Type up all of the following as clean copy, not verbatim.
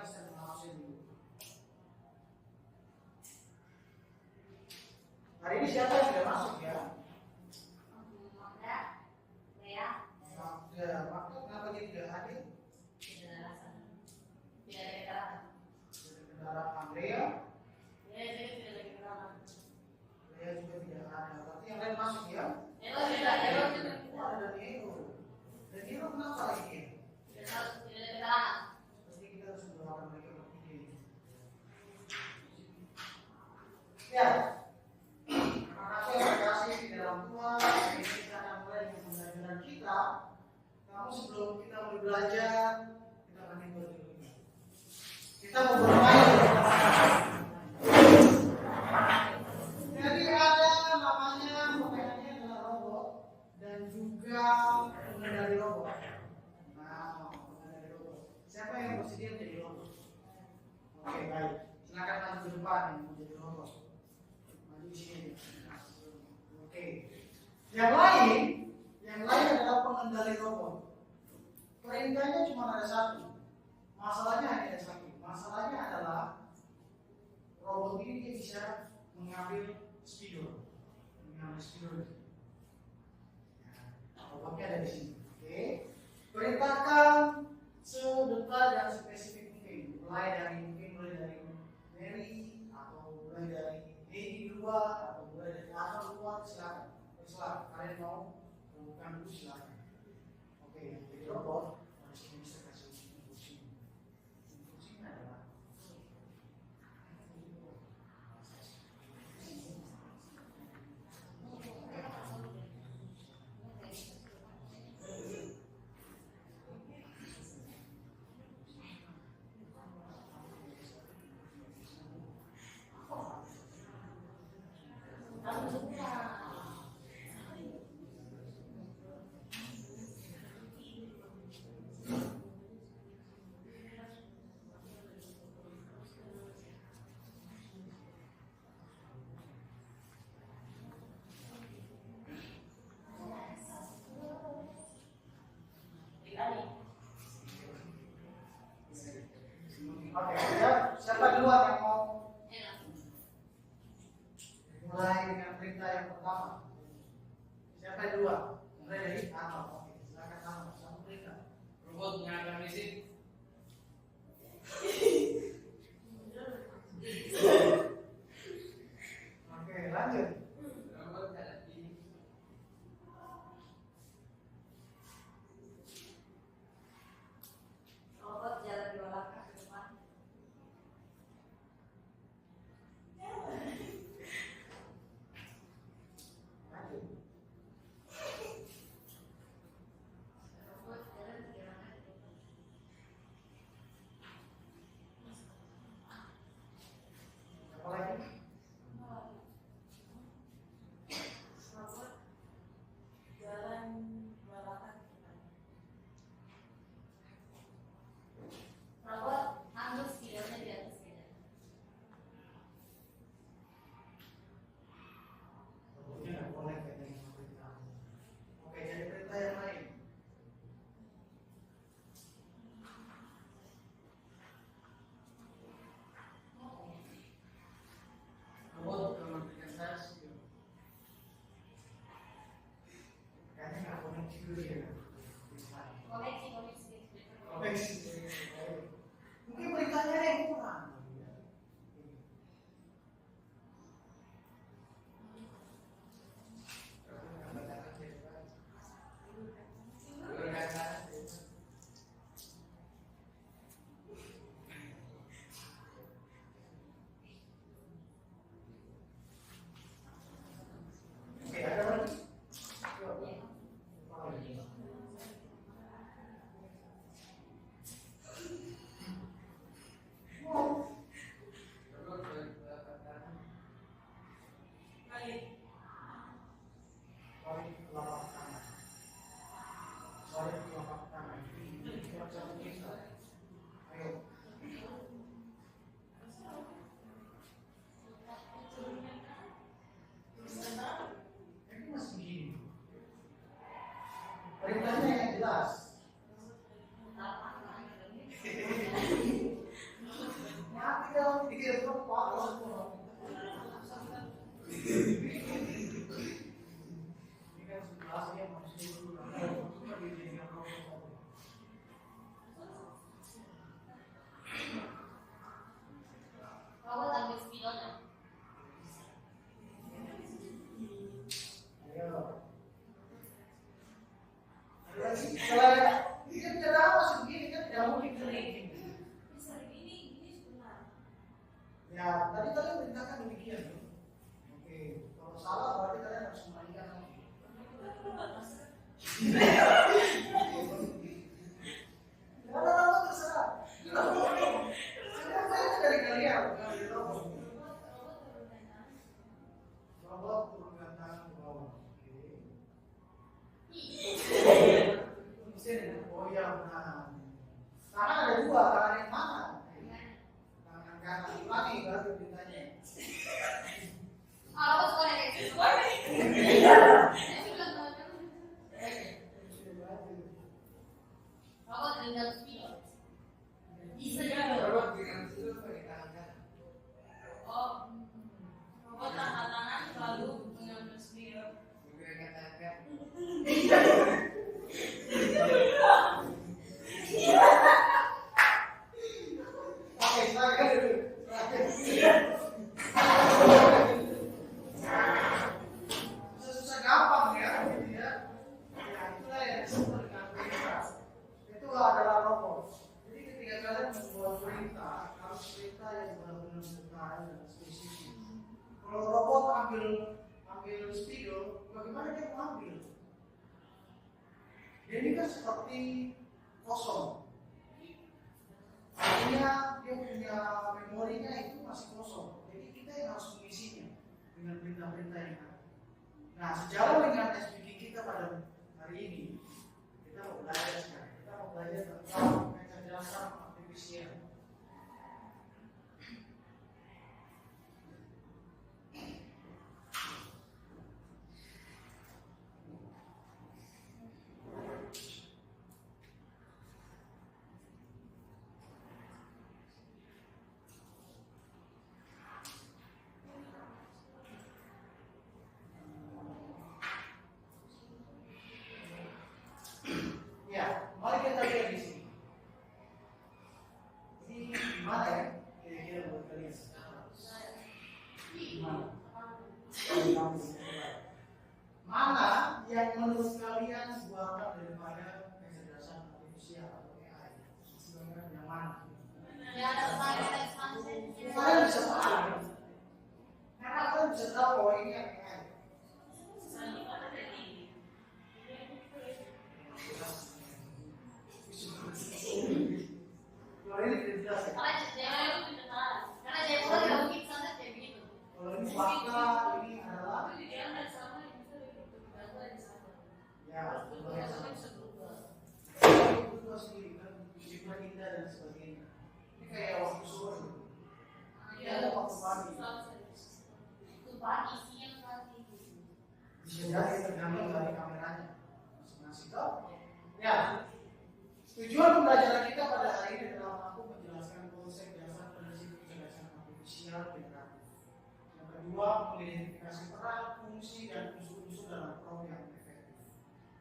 bisa mengawasi dulu. Hari ini siapa yang sudah masuk ya? Ya, waktu kenapa dia tidak hadir? Tidak ada kendala. Andrea? Dia juga tidak ada. Berarti yang lain masuk ya? Ada Daniel. Daniel kenapa lagi? Pasti kita harus mendoakan mereka bertiga. Ya. Terima kasih atas kasih di dalam Tuhan. Kita akan mulai dengan pembelajaran kita. Namun sebelum kita mulai belajar, kita akan ikut dulu. Kita mau bermain. Jadi ada namanya pemainannya adalah robot dan juga pengendali robot. Nah, pengendali robot. Siapa yang bersedia menjadi robot? Oke, baik. Silakan maju ke depan yang menjadi robot. Maju di sini. Oke. Yang lain adalah pengendali robot. Perintahnya cuma ada satu. Masalahnya hanya ada satu. Masalahnya adalah robot ini dia bisa mengambil spidol. Robotnya ada di sini. Oke. Perintahkan sedetail dan spesifik mungkin. Mulai dari Mary atau mulai dari Heidi luar atau mulai dari Arnold luar, silakan. Terserah kalian mau bukan dulu silakan. Oke, jadi robot harus bisa kasih instruksi. Instruksinya adalah oke, siapa duluan yang mau mulai dengan perintah yang pertama? Siapa duluan? Mulai dari Arnold. Oke, silakan Arnold. Satu perintah. Robot menyalakan listrik. Oke, lanjut. Robot jalan di dua langkah ke depan. Lanjut. Ya, tadi kalian perintahkan demikian. Oke, kalau salah berarti kalian harus kembalikan lagi. Ya, apa terserah. Saya dari kalian, bukan dari robot. Robot turunkan tangan ke bawah. Mesin, oh iya benar. Tangan ada dua, tangan yang mana? Tangan kanan. Ulangi baru ditanya. Aku suka kayak gitu. Aku tinggal spion. Bisa juga. Robot dengan itu pakai tangan kanan. Oh, robot angkat tangan lalu mengambil spion. Menggunakan tangan kanan. Oke, silakan dulu. Susah gampang ya, gitu ya. Ya, itulah yang disebut dengan perintah. Itu adalah robot. Jadi ketika kalian membuat perintah, harus perintah yang benar-benar sederhana dan spesifik. Kalau robot ambil spidol, bagaimana dia mau ambil? Dia ini kan seperti kosong. Artinya dia punya memorinya itu masih kosong. Jadi kita yang harus mengisinya dengan perintah-perintah yang ada. Nah, sejalan dengan SPG kita pada hari ini, kita mau belajar sekarang. Kita mau belajar tentang kecerdasan artifisial. Ya, mari kita lihat di sini. Ini gimana ya? Kira-kira buat kalian. Gimana? Mana yang menurut kalian buatan daripada kecerdasan artifisial atau AI? Sebenarnya yang mana? Ya ada kemarin ekspansi. Kalian bisa tahu. Karena kalian bisa tahu bahwa ini yang AI. Kalau ini tidak jelas ya. Karena jadi orang nggak mungkin sangat kayak begitu. Kalau ini fakta, ini adalah ya, berubah sendiri kan, cipta kita dan sebagainya. Ini kayak waktu sore, ini ada waktu pagi. Itu pagi siang pagi. Bisa jadi tergantung dari kameranya masing-masing. Toh? Ya, tujuan pembelajaran kita pada hari ini adalah mampu menjelaskan konsep dasar prinsip kecerdasan artifisial generatif. Yang kedua, mengidentifikasi peran, fungsi, dan unsur-unsur dalam prompt yang efektif.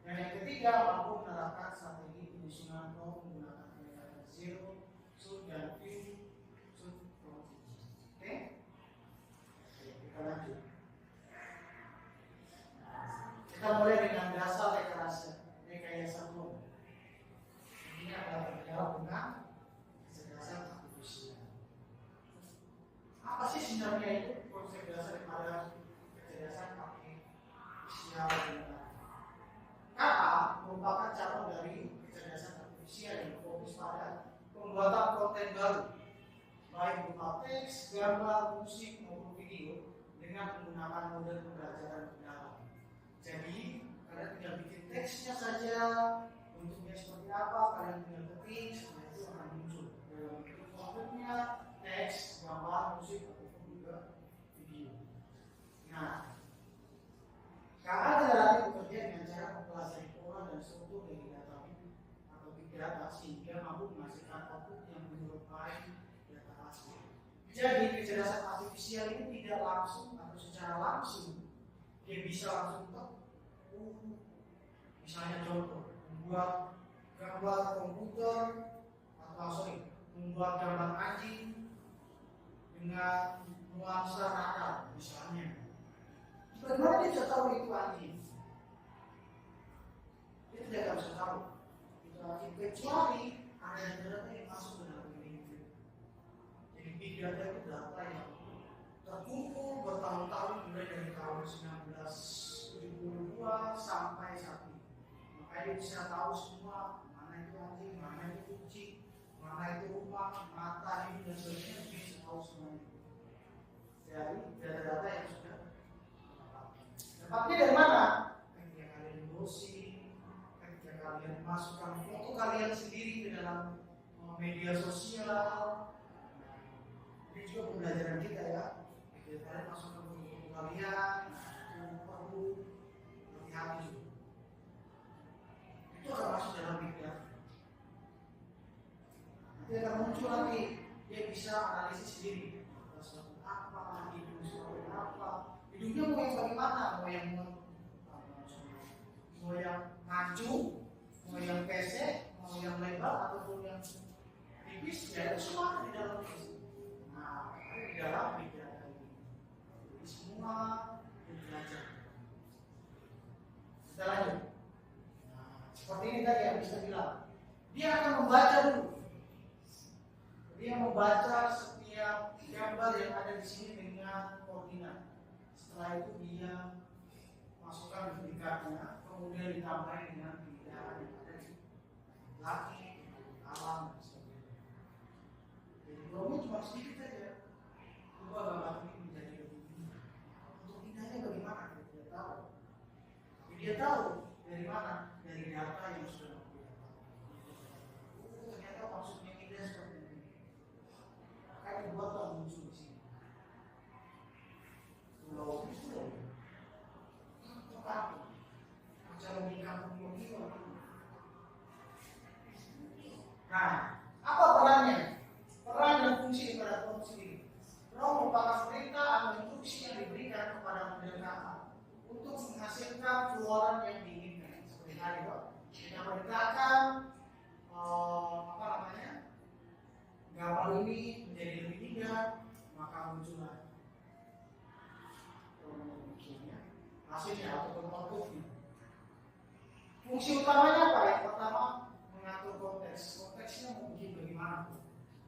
Dan yang ketiga, mampu menerapkan strategi penyusunan prompt menggunakan pendekatan zero, should, dan fill, should, prompt. Oke? Kita lanjut. Kita mulai dengan dasar rekayasa prompt. Ini adalah terjawab dengan kecerdasan artifisial. Apa sih sebenarnya itu konsep dasar daripada kecerdasan artifisial generatif? Kata merupakan cabang dari kecerdasan artifisial yang fokus pada pembuatan konten baru, baik berupa teks, gambar, musik maupun video dengan menggunakan model pembelajaran kendala. Jadi kalian tinggal bikin teksnya saja, bentuknya seperti apa, kalian tinggal ketik, setelah itu akan muncul dalam bentuk kontennya, teks, gambar, musik ataupun juga video. Nah, karena generatif bekerja dengan cara mempelajari pola dan struktur dari data atau big data sehingga mampu menghasilkan output yang menyerupai data asli. Jadi kecerdasan artifisial ini tidak langsung atau secara langsung dia bisa langsung misalnya contoh membuat gambar komputer membuat gambar anjing dengan nuansa Natal misalnya. Bagaimana dia bisa tahu itu anjing? Dia tidak akan bisa tahu itu anjing kecuali ada data yang masuk ke dalam ini. Jadi big data itu data yang kecelakaan hidup dan sebagainya dia bisa tahu semuanya dari data-data yang sudah dapatnya dari mana? Ketika kalian browsing, ketika kalian masukkan foto kalian sendiri ke dalam media sosial. Ini juga pembelajaran kita ya. Ketika kalian masukkan foto kalian, itu perlu hati-hati. Itu akan masuk dalam big data. Nanti akan muncul nanti dia bisa analisis sendiri. Seperti apa, hidung seperti apa, hidungnya mau yang bagaimana, mau yang mancung, mau yang pesek, mau yang lebar ataupun yang tipis, ya itu semua di dalam itu. Nah, di dalam big data ini. Jadi semua belajar. Kita lanjut. Nah, seperti ini tadi yang bisa bilang. Dia akan membaca dulu. Dia membaca setiap gambar yang ada di sini dengan koordinat. Setelah itu dia masukkan duplikatnya, kemudian ditambahin dengan pilihan yang ada di langit, alam, dan sebagainya. Jadi problemnya cuma sedikit saja. Coba gambar ini menjadi lebih indah. Untuk indahnya bagaimana? Dia tahu. Tapi dia tahu dari mana? Dari data yang sudah dia tahu. Ternyata maksudnya indah seperti ini. Makanya dibuatlah muncul di sini. Pulau itu tetapi cara logika. Nah, apa perannya? Peran dan fungsi daripada prompt sendiri. Prompt merupakan perintah atau instruksi yang diberikan kepada model kata untuk menghasilkan keluaran yang diinginkan. Seperti tadi, Pak. Kita perintahkan gambar ini menjadi lebih indah, maka muncullah hasilnya ataupun outputnya. Fungsi utamanya apa? Yang pertama mengatur konteks. Konteksnya mau bikin bagaimana?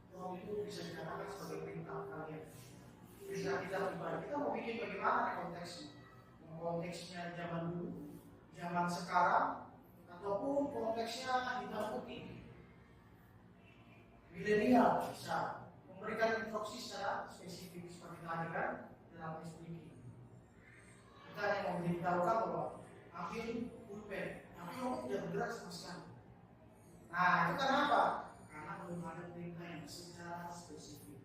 Kalau itu bisa dikatakan sebagai perintah kalian. Bisa kita pribadi kita mau bikin bagaimana konteksnya? Konteksnya zaman dulu, zaman sekarang, ataupun konteksnya hitam putih. Milenial bisa memberikan instruksi secara spesifik seperti tadi kan dalam SPK. Kita hanya memberitahukan bahwa ambil pulpen, tapi kamu tidak bergerak sama sekali. Nah, itu kenapa? Karena belum ada perintah yang secara spesifik.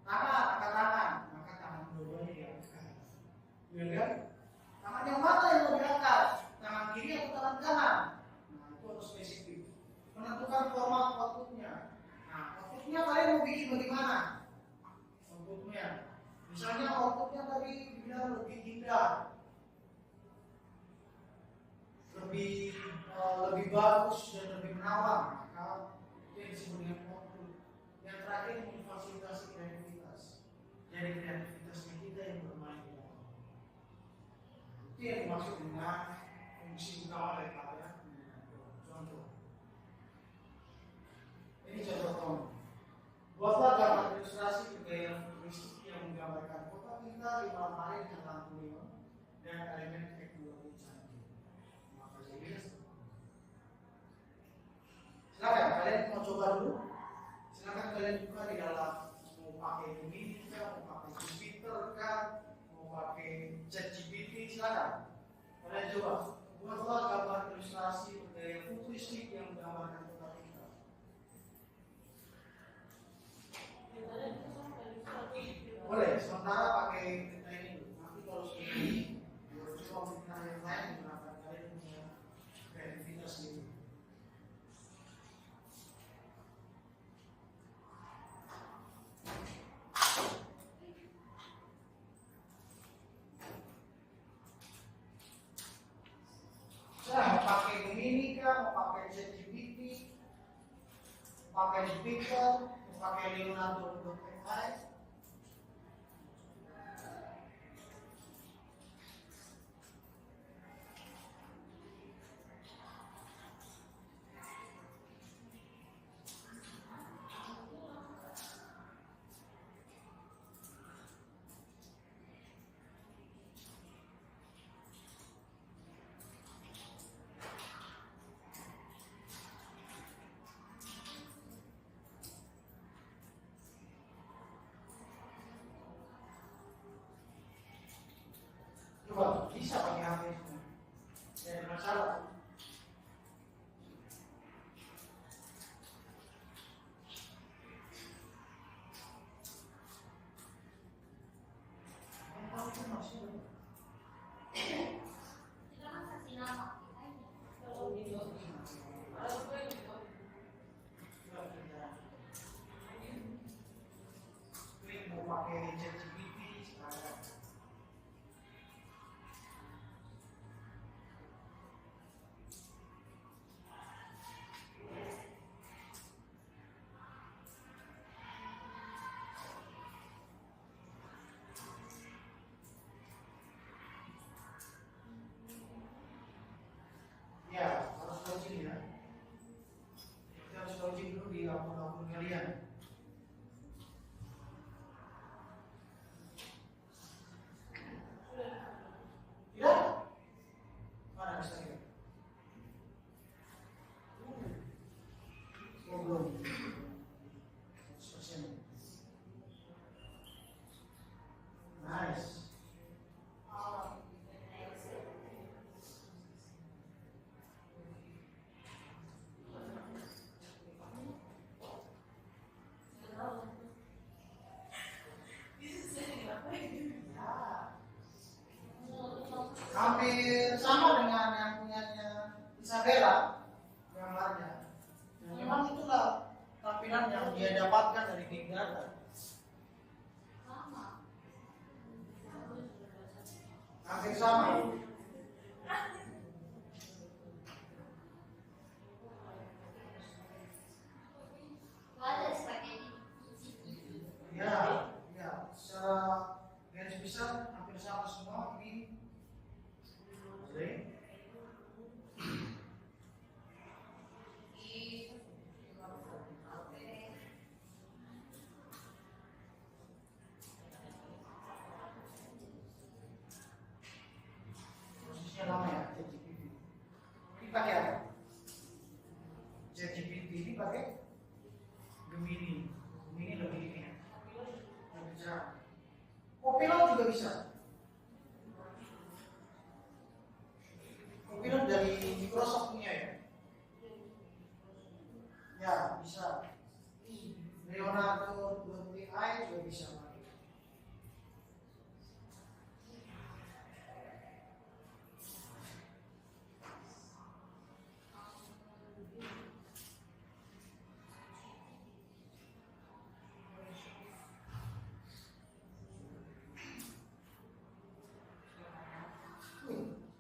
Tangan, angkat tangan, maka tangan kedua-duanya diangkat. Ya kan? Tangan yang mana yang mau diangkat? Tangan kiri atau tangan kanan? Nah, itu harus spesifik. Menentukan format outputnya. Nah, outputnya kalian mau bikin bagaimana? Outputnya, misalnya outputnya tadi dibilang lebih indah. Lebih bagus dan lebih menawan, maka itu yang disebut dengan output. Yang terakhir memfasilitasi kreativitas. Jadi kreativitasnya kita yang bermain. Itu yang dimaksud dengan fungsi utama daripada contoh. Ini contoh contoh. Buatlah gambar ilustrasi bergaya futuristik yang menggambarkan kota kita di malam hari dengan lampu neon dan elemen teknologi canggih. Silakan kalian mau coba dulu. Silakan kalian buka di dalam, mau pakai Gemini kah, mau pakai Jupyter kah, mau pakai ChatGPT, silakan. Kalian coba buatlah gambar ilustrasi bergaya futuristik yang menggambarkan kota kita. Boleh, sementara pakai cerita ini dulu. Nanti kalau sudah ini, coba cerita yang lain menggunakan kalian punya kreativitas ini. Mau pakai Gemini kah, mau pakai ChatGPT, pakai Jupyter, mau pakai Leonardo.ai. dari big data. Sama. Hampir sama. Ada sebagai Ya, ya. Secara garis besar hampir sama semua ini. Oke. Prosesnya lama ya, ChatGPT. Ini pakai apa? ChatGPT ini pakai Gemini. Gemini lebih ini ya. Lebih cerah. Copilot juga bisa. Copilot dari Microsoft punya ya. Ya, bisa. Leonardo AI juga bisa.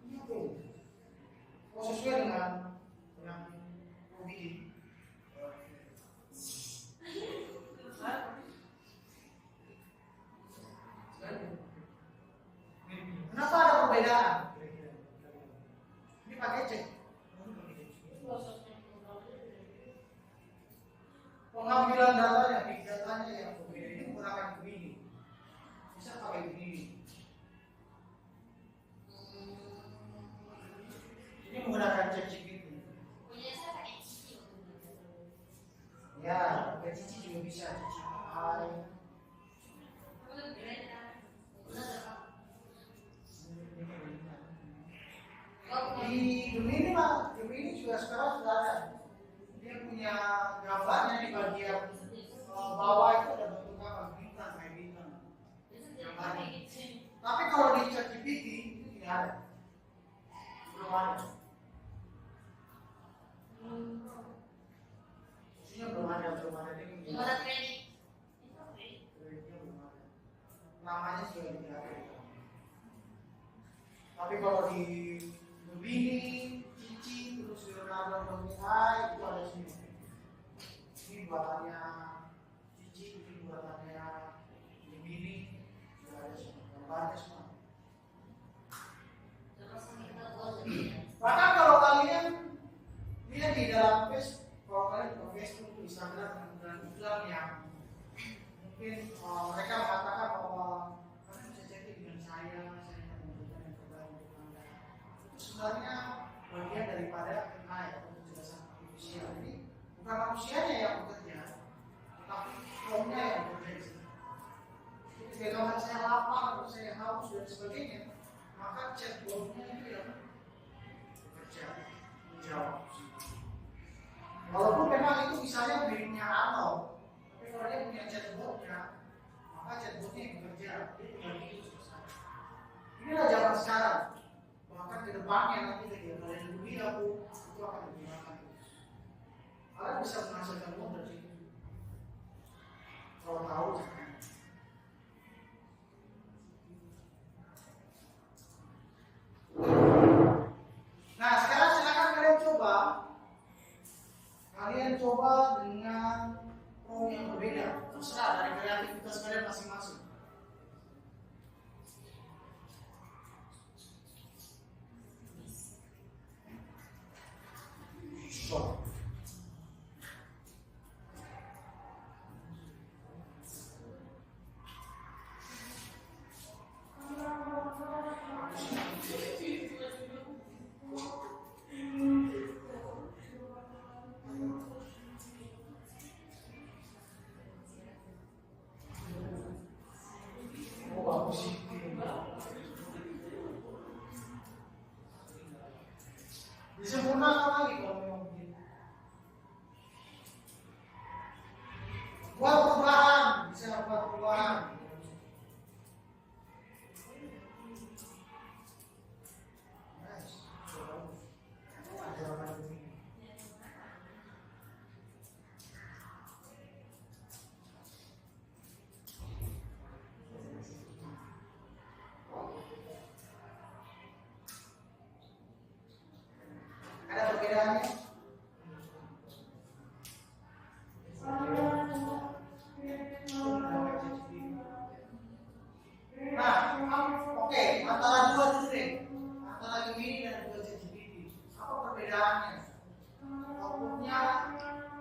Ini apa ini? Oh, sesuai dengan yang hobi ini. Kenapa ada perbedaan? Ini pakai cek. Pengambilan datanya, big datanya yang berbeda ini menggunakan begini. Bisa pakai begini. Ini menggunakan ChatGPT. punya saya pakai cici. Ya, pakai Cici juga bisa. Cici AI. Bener kan? Bener kan? Di Gemini mah, Gemini juga sekarang sudah ada. Dia punya gambarnya di bagian bawah itu ada bentuk apa? Bintang, kayak bintang. Tapi kalau di ChatGPT itu tidak ada. Belum ada. Isinya belum ada. Dia Gimana training? belum ada. Namanya sudah tidak ada. Tapi kalau di Gemini, Cici, terus Leonardo AI itu ada semua. Ini buatannya Cici, ini buatannya Gemini, sudah ada semua. Gambarnya semua. Terus kita buat Bahkan kalau kalian lihat di dalam Facebook, kalau kalian ke Facebook, Instagram, dan iklan yang mungkin mereka mengatakan bahwa kalian bisa chatting dengan saya akan memberikan yang terbaik untuk Anda. Itu sebenarnya bagian daripada AI atau kecerdasan artifisial. Ini bukan manusianya yang bekerja, tetapi promnya yang bekerja di sini. Jadi kalau saya lapar, atau saya haus dan sebagainya, maka chatbotnya itu yang bekerja, menjawab. Walaupun memang itu misalnya miliknya Arnold, tapi kalau dia punya chatbotnya, maka chatbotnya yang bekerja, dia tinggal itu selesai. Inilah zaman sekarang. Bahkan ke depannya nanti ketika kalian dunia pun itu akan digunakan. Kalian bisa menghasilkan uang dari situ. Kalau tahu caranya. Nah, sekarang silakan kalian coba. Kalian coba dengan prompt yang berbeda. Terserah dari kreativitas kalian masing-masing. So. Oh, bagus sih. Disempurnakan lagi kalau memang begitu. Buat perubahan, bisa buat perubahan. Nice, bagus. Ada orang begini. perbedaannya? Nah, oke, antara dua dulu deh. Antara Gemini dan Google ChatGPT. Apa perbedaannya? Outputnya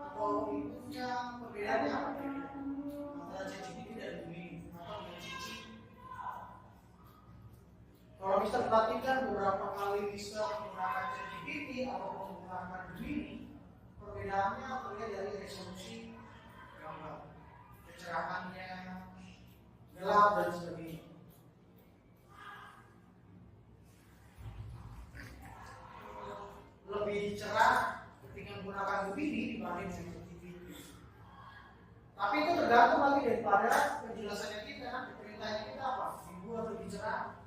atau inputnya perbedaannya apa? Antara ChatGPT dan Gemini atau dengan Cici. Kalau Mister perhatikan beberapa kali Mister menggunakan ChatGPT atau menggunakan Gemini, perbedaannya terlihat dari resolusi gambar, kecerahannya, gelap dan sebagainya. Lebih cerah ketika menggunakan Gemini dibanding dengan ChatGPT. Tapi itu tergantung lagi daripada penjelasannya kita, perintahnya kita apa? Dibuat lebih cerah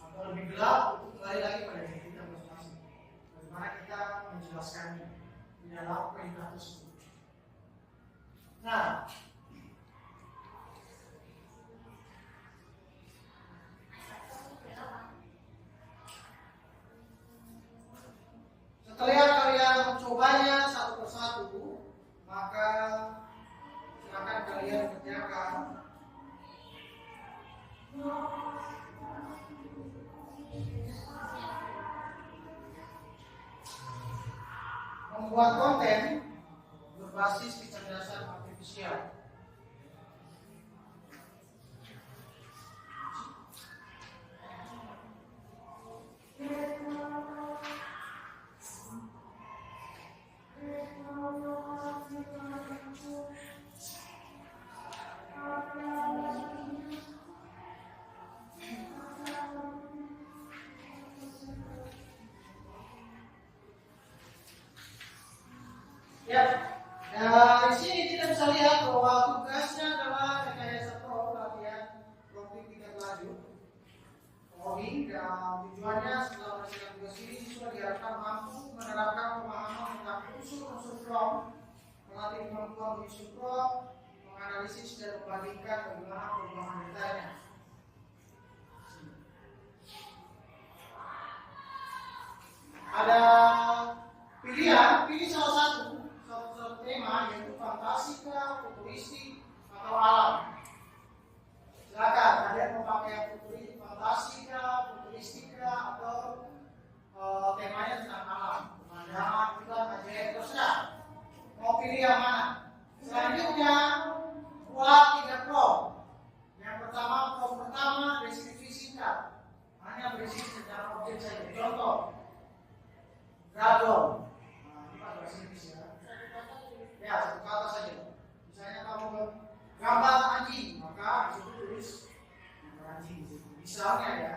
atau lebih gelap, itu kembali lagi pada diri kita masing-masing. Bagaimana kita menjelaskannya di dalam perintah tersebut. Nah, setelah kalian mencobanya satu persatu, maka silakan kalian kerjakan. Membuat konten berbasis kecerdasan artifisial. Ya, di sini kita bisa lihat bahwa tugasnya adalah rekayasa pro latihan topik tingkat lanjut, coding, dan tujuannya setelah menyelesaikan tugas ini siswa diharapkan mampu menerapkan pemahaman tentang unsur-unsur prompt, melatih kemampuan menyusun prompt, menganalisis dan membandingkan bagaimana perubahan datanya. Ada pilihan, pilih salah satu tema yaitu fantasika, futuristik, atau alam. Silakan, ada yang mau pakai yang fantasika, futuristika, atau temanya tentang alam, pemandangan, hutan, ajaib, terserah. Mau pilih yang mana? Selanjutnya, buat 3 prompt. Yang pertama, prompt pertama deskripsi singkat, hanya berisi tentang objek saja. Contoh, dragon. Ya, satu kata saja. Misalnya kamu gambar anjing, maka disitu tulis gambar anjing. Misalnya ya.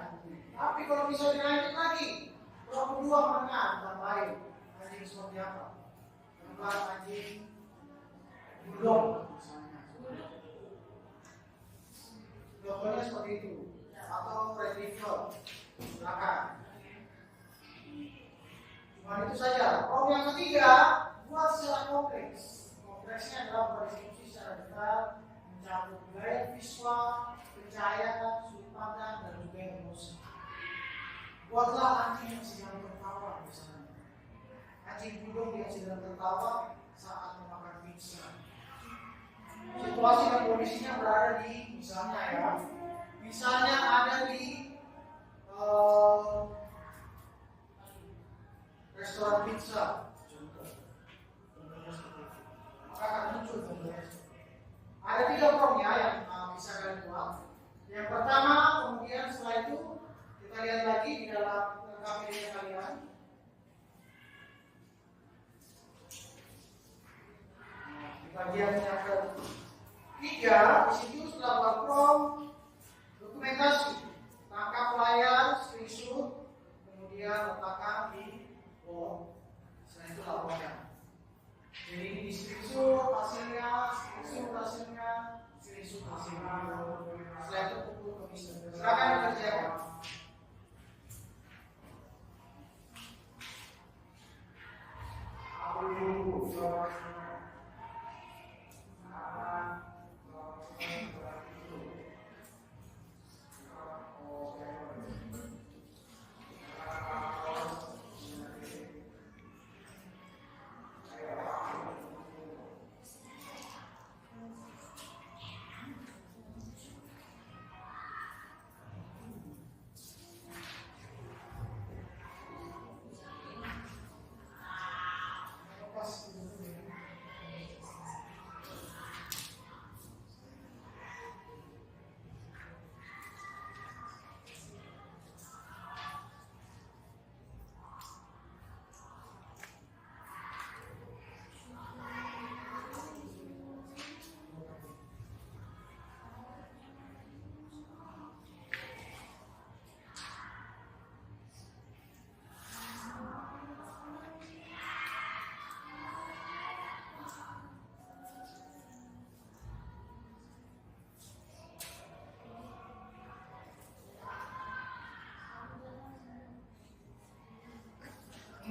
Tapi kalau bisa dilanjut lagi, prompt kedua menengah tambahin anjing seperti apa? Gambar anjing bulldog misalnya. Contohnya seperti itu. Atau retriever. Silakan. Cuma itu saja. Prompt yang ketiga, buat secara kompleks. Kompleksnya adalah berdiskusi secara detail, mencakup gaya visual, pencahayaan, sudut pandang, dan juga emosi. Buatlah anjing yang sedang tertawa misalnya. Anjing bulldog yang sedang tertawa saat memakan pizza. Situasi dan kondisinya berada di, misalnya ya, misalnya ada di restoran pizza. Akan muncul contohnya. Ada 3 prompt ya yang bisa kalian buat. Yang pertama, kemudian setelah itu kita lihat lagi di dalam rekam media kalian. Di bagian yang ketiga, di situ setelah buat prompt, dokumentasi, tangkap layar, screenshot, kemudian letakkan di board. Setelah itu laporkan. Jadi ini di screenshot hasilnya, screenshot hasilnya. Setelah itu kumpul ke Mister. Silakan dikerjakan.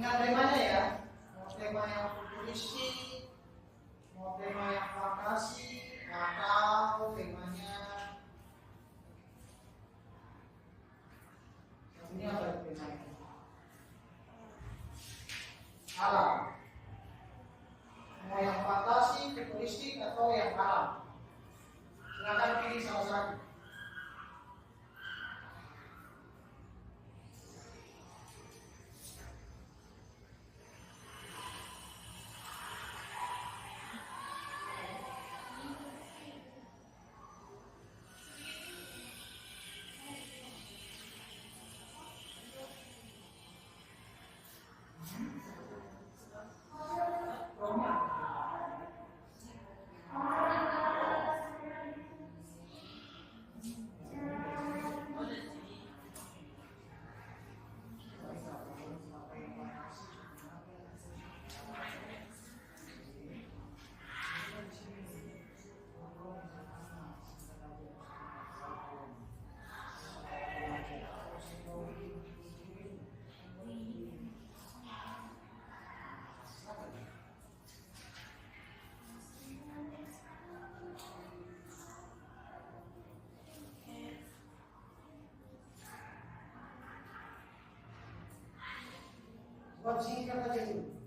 Ingat temanya ya, mau tema yang futuristik, mau tema yang fantasi, atau temanya ini apa temanya? Alam. Mau yang fantasi, futuristik, atau yang alam? Silakan pilih salah satu. Buat singkat aja dulu.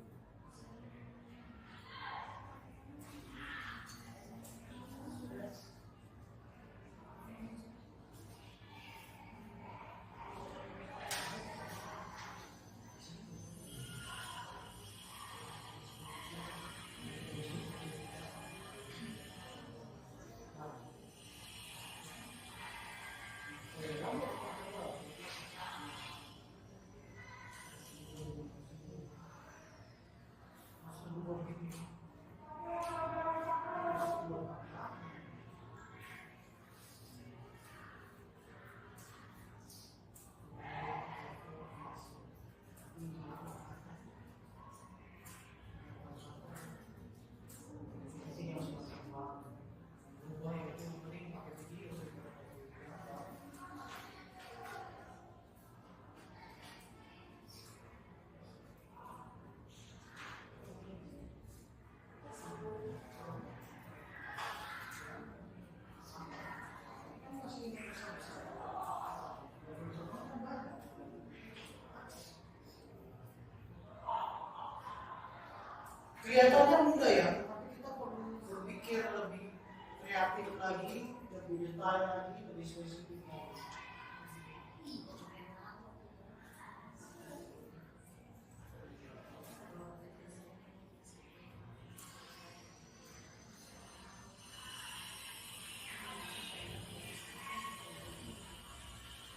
Kelihatannya mudah ya, tapi kita perlu berpikir lebih kreatif lagi, lebih detail lagi, lebih spesifik lagi.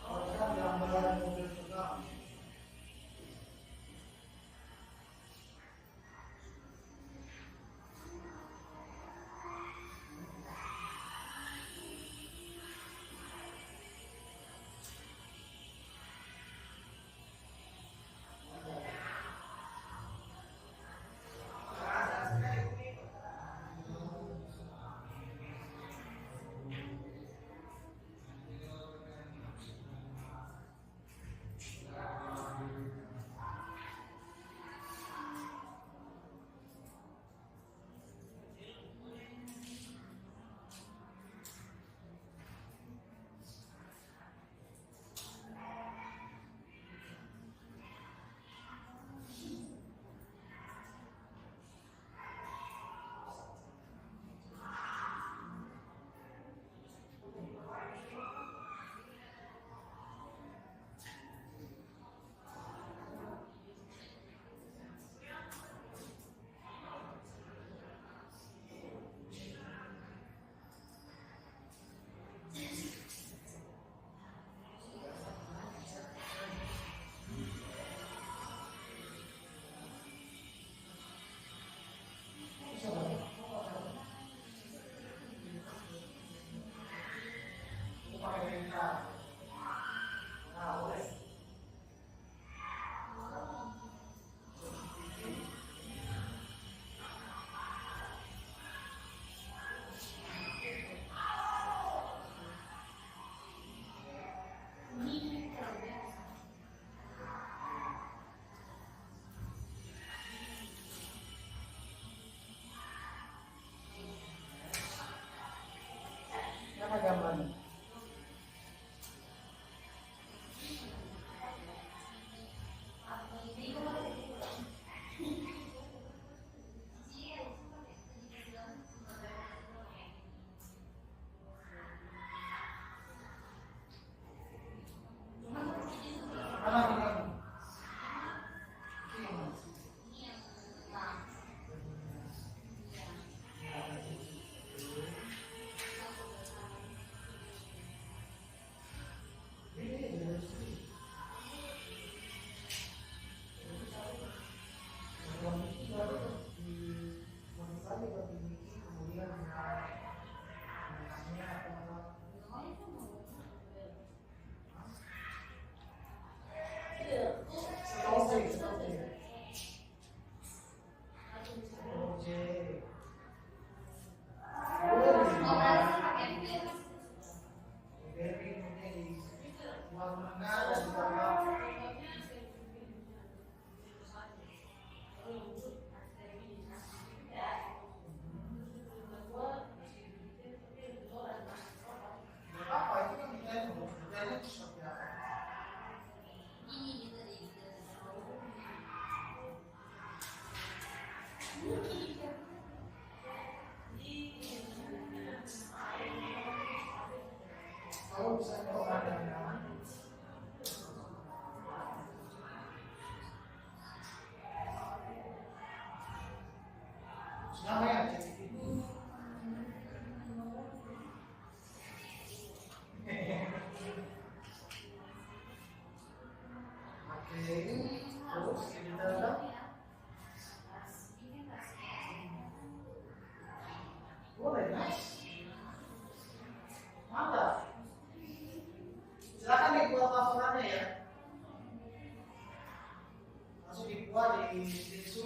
Kalau kita gambaran mobil pertama,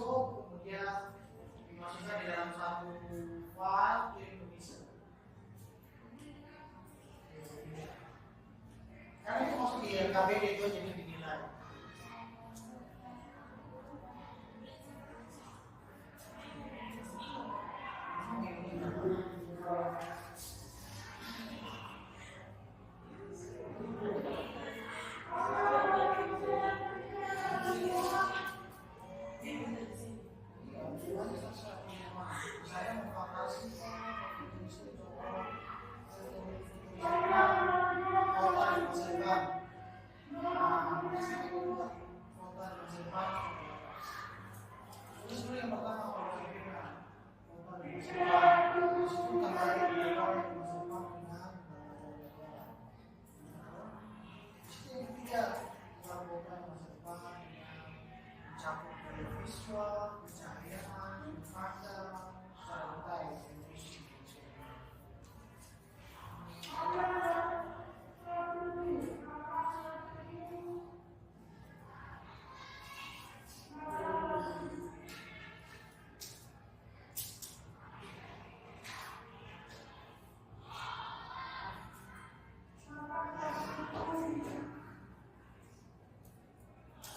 masuk, kemudian dimasukkan di dalam satu file, kirim ke bisa. Karena itu masuk di RKBD itu jadi dinilai.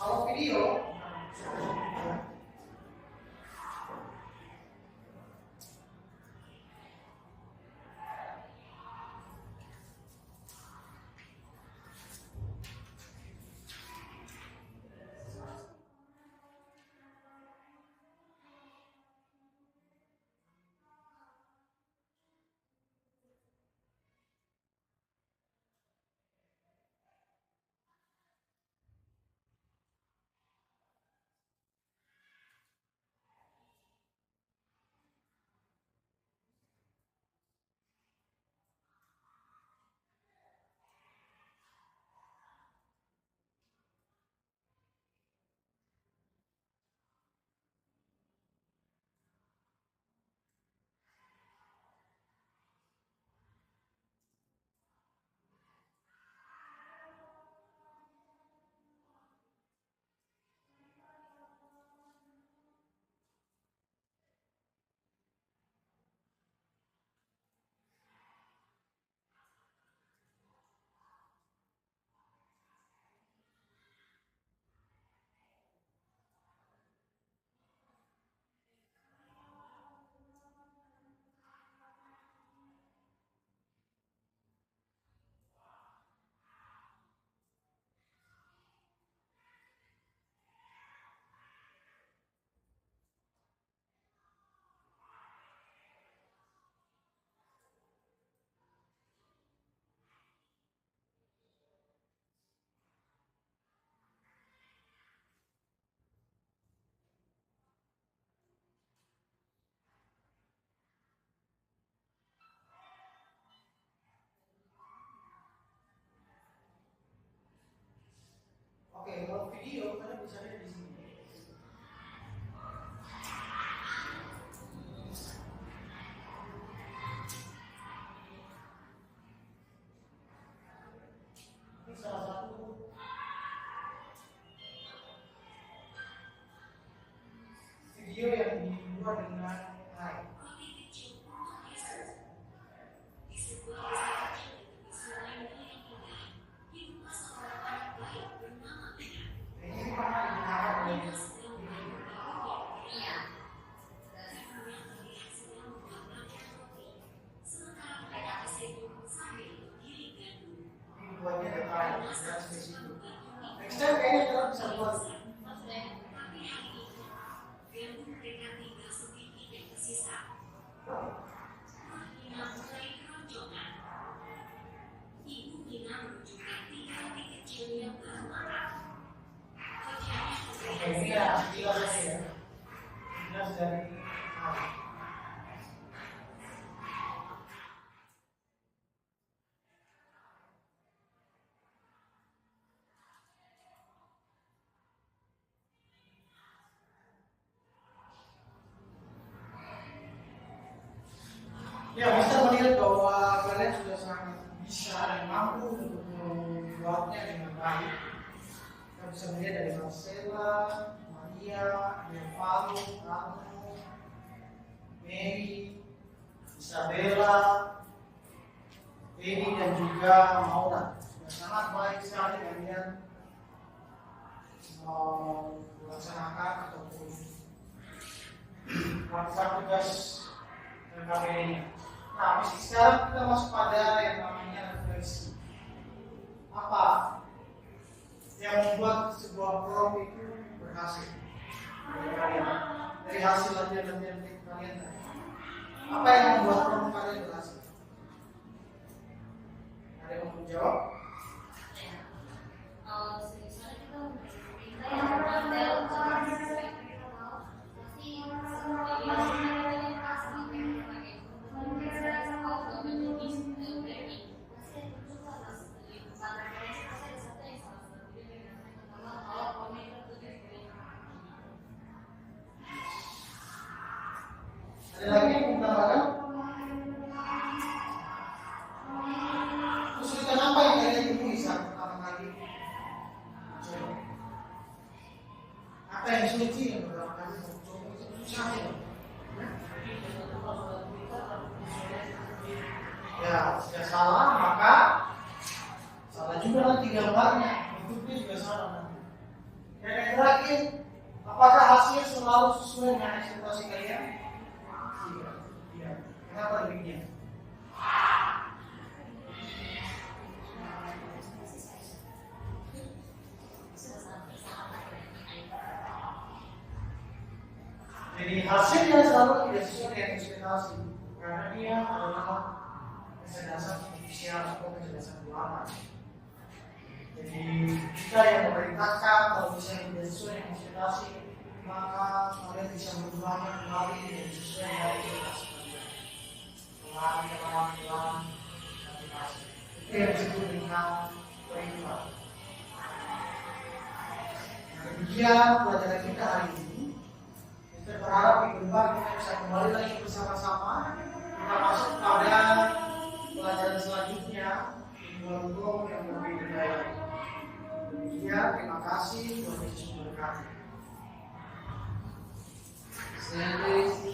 Kalau video Oke, kalau video kalian bisa lihat di sini. Ini salah satu video yang dibuat dengan AI. Saya kayaknya kita bisa buat. Oke, ini ya, jelas ya. Jelas dari ya, bisa melihat bahwa kalian sudah sangat bisa dan mampu untuk membuatnya dengan baik. Kita bisa melihat dari Marcella, Maria, Nadia, Devalo, Rano, Mary, Isabella, Edi dan juga Maura. Sangat baik sekali kalian melaksanakan ataupun melakukan tugas KPI-nya. Nah, sekarang kita masuk pada yang namanya refleksi. Apa yang membuat sebuah prom itu berhasil dari kalian? Dari hasil latihan-latihan kalian tadi. Apa yang membuat prom kalian berhasil? Ada yang mau menjawab? Ada lagi yang mau tambahkan? Kesulitan apa yang kalian temui saat pertama kali? Coba. Apa yang sulit sih yang pertama kali? Coba itu susah ya. Ya, jika salah maka salah juga nanti gambarnya, bentuknya juga salah nanti. Dan yang terakhir, apakah hasil selalu sesuai dengan ekspektasi kalian? Iya. Kenapa demikian? Jadi hasilnya selalu tidak sesuai dengan ekspektasi karena dia adalah kecerdasan artifisial atau kecerdasan buatan. Jadi kita yang memerintahkan kalau misalnya tidak sesuai dengan ekspektasi maka kalian bisa berubahnya kembali dan sesuai dengan ekspektasi kalian. Pelan-pelan aplikasi. Itu yang disebut dengan perintah. Demikian pelajaran kita hari ini. Kita berharap minggu depan kita bisa kembali lagi bersama-sama. Kita masuk pada pelajaran selanjutnya ilmu yang lebih budaya. Demikian, terima kasih. Tuhan Yesus memberkati. Selamat